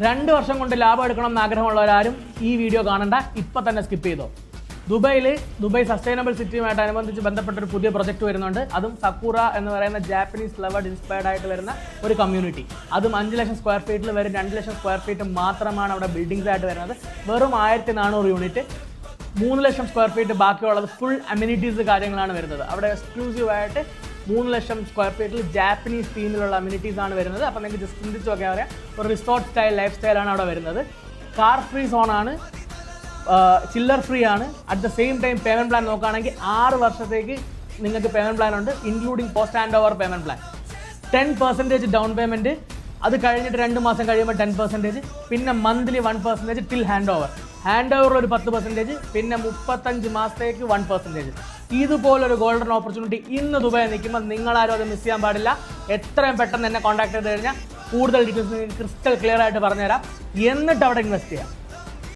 2 വർഷം കൊണ്ട് ലാഭം എടുക്കണം എന്ന് ആഗ്രഹമുള്ളവരാരും ഈ വീഡിയോ കാണണ്ട, ഇപ്പം തന്നെ സ്കിപ്പ് ചെയ്തോ. ദുബായ് സസ്റ്റൈനബിൾ സിറ്റിയുമായിട്ട് അനുബന്ധിച്ച് ബന്ധപ്പെട്ടൊരു പുതിയ പ്രൊജക്ട് വരുന്നുണ്ട്. അതും സക്കൂറ എന്ന് പറയുന്ന ജാപ്പനീസ് ഫ്ലവേർഡ് ഇൻസ്പയർഡ് ആയിട്ട് വരുന്ന ഒരു കമ്മ്യൂണിറ്റി. അതും 5 ലക്ഷം സ്ക്വയർ ഫീറ്റിൽ വരും. 2 ലക്ഷം സ്ക്വയർ ഫീറ്റ് മാത്രമാണ് അവിടെ ബിൽഡിങ്സ് ആയിട്ട് വരുന്നത്. വെറും 1400 യൂണിറ്റ്. 3 ലക്ഷം സ്ക്വയർ ഫീറ്റ് ബാക്കിയുള്ളത് ഫുൾ അമ്യൂണിറ്റീസ് കാര്യങ്ങളാണ് വരുന്നത്. അവിടെ എക്സ്ക്ലൂസീവായിട്ട് 3 ലക്ഷം സ്ക്വയർ ഫീറ്റിൽ ജാപ്പനീസ് തീമിലുള്ള അമ്യൂണിറ്റീസ് ആണ് വരുന്നത്. അപ്പോൾ നിങ്ങൾക്ക് ജസ്റ്റ് ചിന്തിച്ച് നോക്കിയാൽ പറയാം, ഒരു റിസോർട്ട് സ്റ്റൈൽ ലൈഫ് സ്റ്റൈലാണ് അവിടെ വരുന്നത്. കാർ ഫ്രീ സോണാണ്, ചില്ലർ ഫ്രീ ആണ്. At the same time payment plan നോക്കുകയാണെങ്കിൽ 6 വർഷത്തേക്ക് നിങ്ങൾക്ക് പേയ്മെൻറ്റ് പ്ലാൻ ഉണ്ട്, including post hand over payment plan. 10% down payment, അത് കഴിഞ്ഞിട്ട് 2 മാസം കഴിയുമ്പോൾ 10%, പിന്നെ മന്ത്ലി 1% ടിൽ ഹാൻഡ് ഓവർ ഒരു 10%, പിന്നെ 35 മാസത്തേക്ക് 1%. ഇതുപോലൊരു ഗോൾഡൻ ഓപ്പർച്യൂണിറ്റി ഇന്ന് ദുബായിൽ നിൽക്കുമ്പോൾ നിങ്ങളാരും അത് മിസ് ചെയ്യാൻ പാടില്ല. എത്രയും പെട്ടെന്ന് എന്നെ കോൺടാക്ട് ചെയ്ത് കഴിഞ്ഞാൽ കൂടുതൽ ഡീറ്റെയിൽസ് ക്രിസ്റ്റൽ ക്ലിയർ ആയിട്ട് പറഞ്ഞുതരാം. എന്നിട്ട് അവിടെ ഇൻവെസ്റ്റ് ചെയ്യാം.